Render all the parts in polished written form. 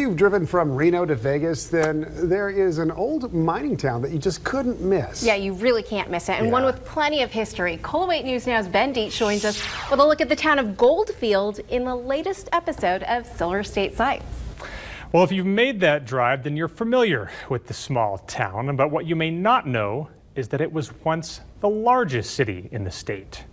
you've driven from Reno to Vegas, then there is an old mining town that you just couldn't miss. Yeah, you really can't miss it. And one with plenty of history. Cold Wait News Now's Ben Dietz joins us with a look at the town of Goldfield in the latest episode of Silver State Sights. Well, if you've made that drive, then you're familiar with the small town. But what you may not know is that it was once the largest city in the state.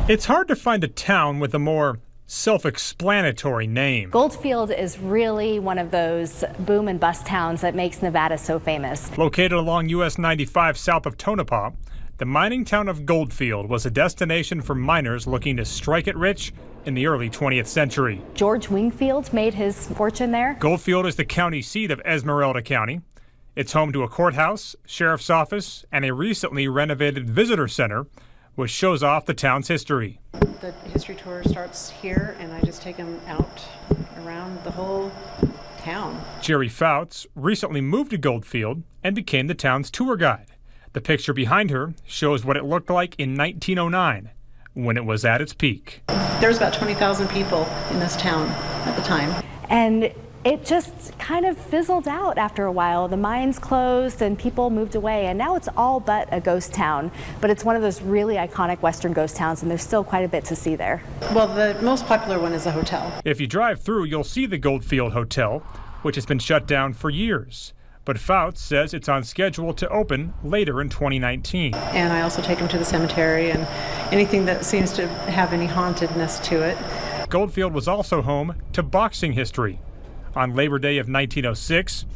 It's hard to find a town with a more self-explanatory name. Goldfield is really one of those boom and bust towns that makes Nevada so famous. Located along US 95 south of Tonopah, the mining town of Goldfield was a destination for miners looking to strike it rich in the early 20th century. George Wingfield made his fortune there. Goldfield is the county seat of Esmeralda County. It's home to a courthouse, sheriff's office, and a recently renovated visitor center, which shows off the town's history. The history tour starts here, and I just take them out around the whole town. Jerry Fouts recently moved to Goldfield and became the town's tour guide. The picture behind her shows what it looked like in 1909, when it was at its peak. There's about 20,000 people in this town at the time. And it just kind of fizzled out after a while. The mines closed and people moved away, and now it's all but a ghost town. But it's one of those really iconic Western ghost towns, and there's still quite a bit to see there. Well, the most popular one is a hotel. If you drive through, you'll see the Goldfield Hotel, which has been shut down for years. But Fouts says it's on schedule to open later in 2019. And I also take them to the cemetery and anything that seems to have any hauntedness to it. Goldfield was also home to boxing history. On Labor Day of 1906,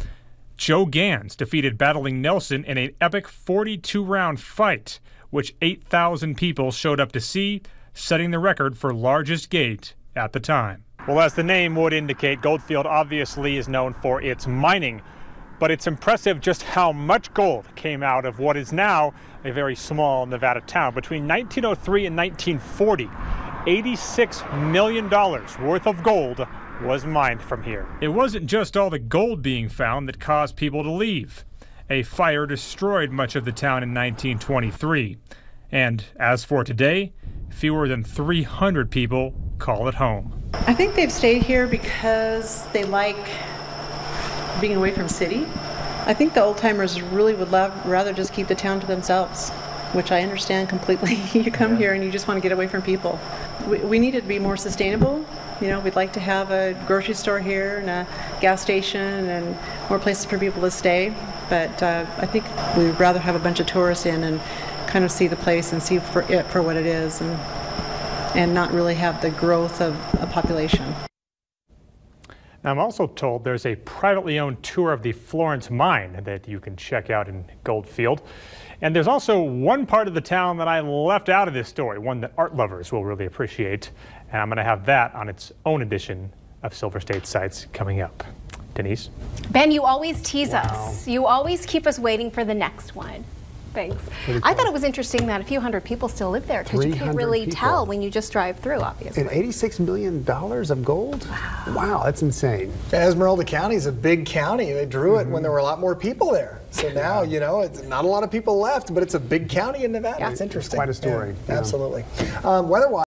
Joe Gans defeated Battling Nelson in an epic 42-round fight, which 8,000 people showed up to see, setting the record for largest gate at the time. Well, as the name would indicate, Goldfield obviously is known for its mining, but it's impressive just how much gold came out of what is now a very small Nevada town. Between 1903 and 1940, $86 million worth of gold was mined from here. It wasn't just all the gold being found that caused people to leave. A fire destroyed much of the town in 1923. And as for today, fewer than 300 people call it home. I think they've stayed here because they like being away from city. I think the old-timers really would rather just keep the town to themselves, which I understand completely. You come here and you just want to get away from people. We need it to be more sustainable. You know, we'd like to have a grocery store here and a gas station and more places for people to stay. But I think we'd rather have a bunch of tourists in and kind of see the place and see it for what it is, and not really have the growth of a population. Now, I'm also told there's a privately owned tour of the Florence mine that you can check out in Goldfield. And there's also one part of the town that I left out of this story, one that art lovers will really appreciate. And I'm going to have that on its own edition of Silver State Sights coming up. Denise? Ben, you always tease us. You always keep us waiting for the next one. Thanks. I thought it was interesting that a few hundred people still live there, because you can't really tell when you just drive through, obviously. And $86 million of gold? Wow, that's insane. Esmeralda County is a big county. They drew it when there were a lot more people there. So now, you know, it's not a lot of people left, but it's a big county in Nevada. Yeah. It's interesting. Quite a story. Yeah, absolutely. Weather-wise.